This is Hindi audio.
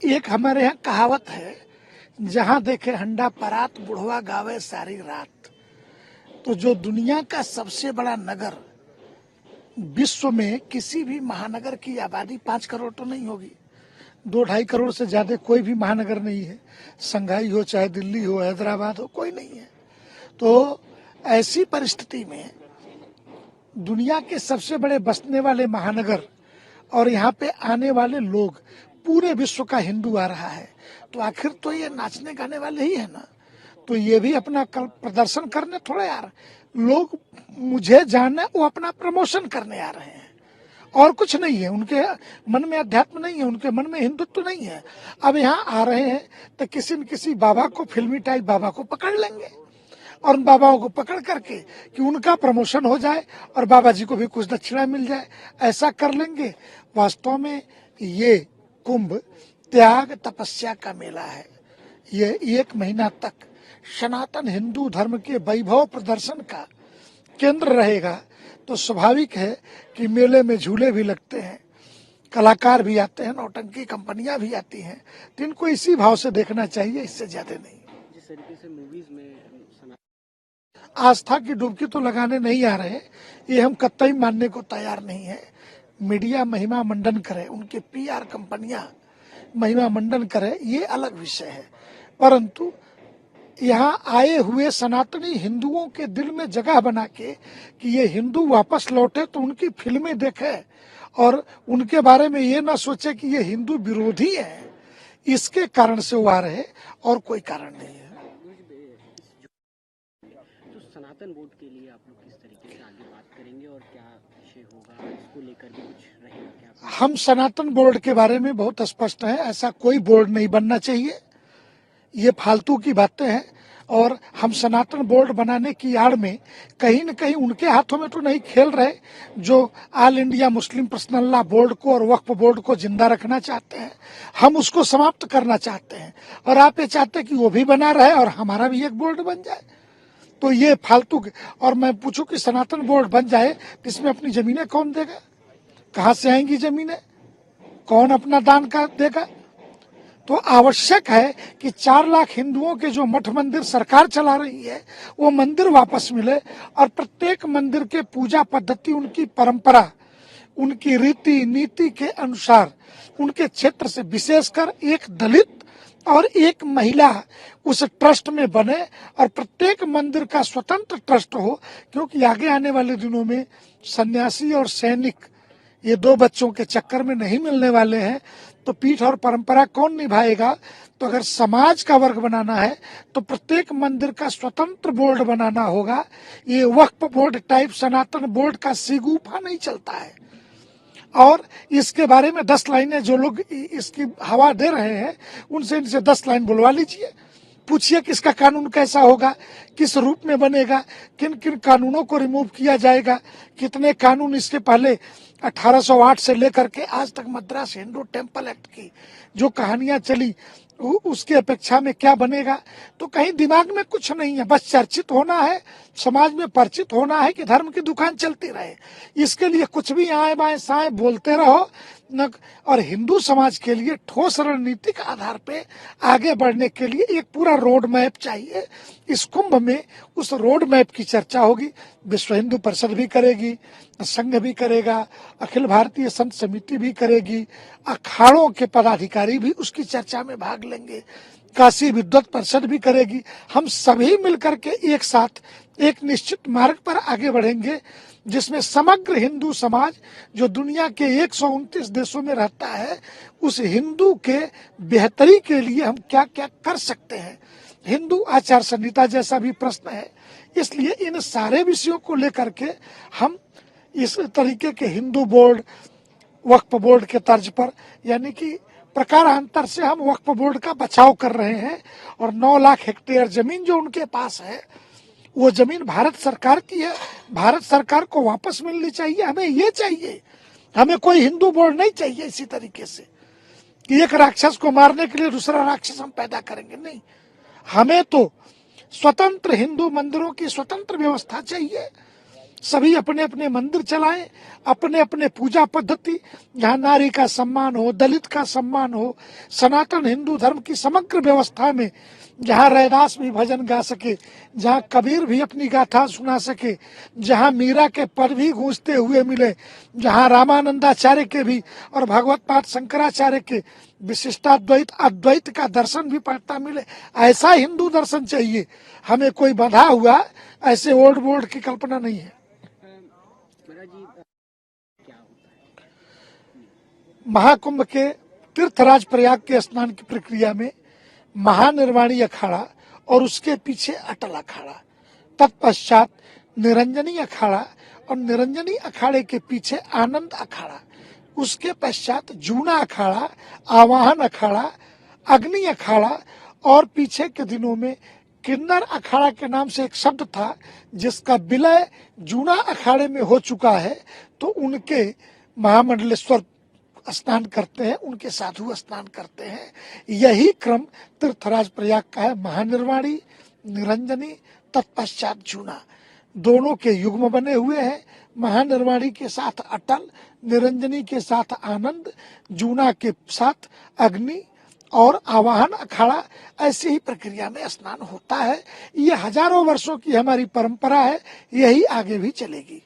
एक हमारे यहाँ कहावत है, जहाँ देखे हंडा परात बुढ़वा गावे सारी रात। तो जो दुनिया का सबसे बड़ा नगर, विश्व में किसी भी महानगर की आबादी 5 करोड़ तो नहीं होगी, 2-2.5 करोड़ से ज्यादा कोई भी महानगर नहीं है। संघाई हो, चाहे दिल्ली हो, हैदराबाद हो, कोई नहीं है। तो ऐसी परिस्थिति में दुनिया के सबसे बड़े बसने वाले महानगर और यहाँ पे आने वाले लोग, पूरे विश्व का हिंदू आ रहा है, तो आखिर तो ये नाचने गाने वाले ही है ना। तो ये भी अपना कल प्रदर्शन करने थोड़े आ रहे लोग, मुझे जानना, वो अपना प्रमोशन करने आ रहे हैं और कुछ नहीं है। उनके मन में अध्यात्म नहीं है, उनके मन में हिंदुत्व नहीं है। अब यहाँ आ रहे हैं तो किसी न किसी बाबा को, फिल्मी टाइप बाबा को पकड़ लेंगे और उन बाबाओं को पकड़ करके कि उनका प्रमोशन हो जाए और बाबा जी को भी कुछ दक्षिणा मिल जाए, ऐसा कर लेंगे। वास्तव में ये कुंभ त्याग तपस्या का मेला है। ये 1 महीना तक सनातन हिंदू धर्म के वैभव प्रदर्शन का केंद्र रहेगा। तो स्वाभाविक है कि मेले में झूले भी लगते हैं, कलाकार भी आते हैं, नौटंकी कंपनियां भी आती हैं। तो इनको इसी भाव से देखना चाहिए, इससे ज्यादा नहीं। जिस तरीके से मूवीज में आस्था की डुबकी तो लगाने नहीं आ रहे, ये हम कतई मानने को तैयार नहीं है। मीडिया महिमा मंडन करे, उनके पीआर कंपनियां महिमा मंडन करे, ये अलग विषय है। परंतु यहाँ आए हुए सनातनी हिंदुओं के दिल में जगह बना के कि ये हिंदू वापस लौटे तो उनकी फिल्में देखे और उनके बारे में ये ना सोचे कि ये हिंदू विरोधी है, इसके कारण से वो आ रहे, और कोई कारण नहीं है। तो सनातन बोर्ड के लिए आप लोग किस तरीके से आगे बात करेंगे और क्या विषय होगा, इसको लेकर भी कुछ रहेगा क्या? हम सनातन बोर्ड के बारे में बहुत स्पष्ट है, ऐसा कोई बोर्ड नहीं बनना चाहिए, ये फालतू की बातें हैं। और हम सनातन बोर्ड बनाने की आड़ में कहीं न कहीं उनके हाथों में तो नहीं खेल रहे जो all India Muslim personal law board को और वक्फ बोर्ड को जिंदा रखना चाहते हैं। हम उसको समाप्त करना चाहते हैं और आप ये चाहते हैं कि वो भी बना रहे और हमारा भी एक बोर्ड बन जाए। तो ये फालतू। और मैं पूछूं कि सनातन बोर्ड बन जाए तो इसमें अपनी जमीनें कौन देगा, कहाँ से आएंगी जमीनें, कौन अपना दान का देगा? तो आवश्यक है कि 4 लाख हिंदुओं के जो मठ मंदिर सरकार चला रही है वो मंदिर वापस मिले और प्रत्येक मंदिर के पूजा पद्धति, उनकी परंपरा, उनकी रीति नीति के अनुसार उनके क्षेत्र से विशेषकर एक दलित और एक महिला उस ट्रस्ट में बने और प्रत्येक मंदिर का स्वतंत्र ट्रस्ट हो। क्योंकि आगे आने वाले दिनों में सन्यासी और सैनिक ये 2 बच्चों के चक्कर में नहीं मिलने वाले हैं, तो पीठ और परंपरा कौन निभाएगा? तो अगर समाज का वर्ग बनाना है तो प्रत्येक मंदिर का स्वतंत्र बोर्ड बनाना होगा। ये वक्फ बोर्ड टाइप सनातन बोर्ड का सीगूफा नहीं चलता है। और इसके बारे में 10 लाइनें जो लोग इसकी हवा दे रहे हैं उनसे इनसे 10 लाइन बुलवा लीजिए, पूछिए कि इसका कानून कैसा होगा, किस रूप में बनेगा, किन किन कानूनों को रिमूव किया जाएगा, कितने कानून इसके पहले 1808 से लेकर के आज तक मद्रास हिंदू टेम्पल एक्ट की जो कहानियां चली उसकी अपेक्षा में क्या बनेगा। तो कहीं दिमाग में कुछ नहीं है, बस चर्चित होना है, समाज में परिचित होना है कि धर्म की दुकान चलती रहे। इसके लिए कुछ भी आए बाएं साए बोलते रहो न। और हिंदू समाज के लिए ठोस रणनीतिक आधार पे आगे बढ़ने के लिए एक पूरा रोड मैप चाहिए। इस कुंभ में उस रोड मैप की चर्चा होगी। विश्व हिंदू परिषद भी करेगी, संघ भी करेगा, अखिल भारतीय संत समिति भी करेगी, अखाड़ों के पदाधिकारी भी उसकी चर्चा में भाग लेंगे, काशी विद्वत परिषद भी करेगी। हम सभी मिलकर के एक साथ एक निश्चित मार्ग पर आगे बढ़ेंगे जिसमें समग्र हिंदू समाज जो दुनिया के 129 देशों में रहता है उस हिंदू के बेहतरी के लिए हम क्या क्या कर सकते हैं। हिंदू आचार संहिता जैसा भी प्रश्न है, इसलिए इन सारे विषयों को लेकर के हम इस तरीके के हिंदू बोर्ड, वक्फ बोर्ड के तर्ज पर, यानी कि प्रकारांतर से हम वक्फ बोर्ड का बचाव कर रहे हैं। और 9 लाख हेक्टेयर जमीन जो उनके पास है वो जमीन भारत सरकार की है, भारत सरकार को वापस मिलनी चाहिए। हमें ये चाहिए, हमें कोई हिंदू बोर्ड नहीं चाहिए इसी तरीके से कि एक राक्षस को मारने के लिए दूसरा राक्षस हम पैदा करेंगे, नहीं। हमें तो स्वतंत्र हिंदू मंदिरों की स्वतंत्र व्यवस्था चाहिए, सभी अपने अपने मंदिर चलाएं, अपने अपने पूजा पद्धति, जहाँ नारी का सम्मान हो, दलित का सम्मान हो, सनातन हिंदू धर्म की समग्र व्यवस्था में जहाँ रैदास भी भजन गा सके, जहाँ कबीर भी अपनी गाथा सुना सके, जहाँ मीरा के पद भी गूंजते हुए मिले, जहाँ रामानंदाचार्य के भी और भगवत पाद शंकराचार्य के विशिष्टाद्वैत अद्वैत का दर्शन भी पढ़ता मिले, ऐसा हिंदू दर्शन चाहिए। हमें कोई बंधा हुआ ऐसे ओल्ड बोल्ड की कल्पना नहीं है। महाराज जी क्या होता है? महाकुंभ के तीर्थराज प्रयाग के स्नान की प्रक्रिया में महानिर्वाणी अखाड़ा और उसके पीछे अटल अखाड़ा, तत्पश्चात निरंजनी अखाड़ा और निरंजनी अखाड़े के पीछे आनंद अखाड़ा, उसके पश्चात जूना अखाड़ा, आवाहन अखाड़ा, अग्नि अखाड़ा और पीछे के दिनों में किन्नर अखाड़ा के नाम से एक शब्द था जिसका विलय जूना अखाड़े में हो चुका है। तो उनके महामंडलेश्वर स्नान करते हैं, उनके साधु स्नान करते हैं। यही क्रम तीर्थराज प्रयाग का है। महानिर्वाणी, निरंजनी, तत्पश्चात जूना, दोनों के युग्म बने हुए हैं। महानिर्वाणी के साथ अटल, निरंजनी के साथ आनंद, जूना के साथ अग्नि और आवाहन अखाड़ा, ऐसी ही प्रक्रिया में स्नान होता है। ये हजारों वर्षों की हमारी परंपरा है, यही आगे भी चलेगी।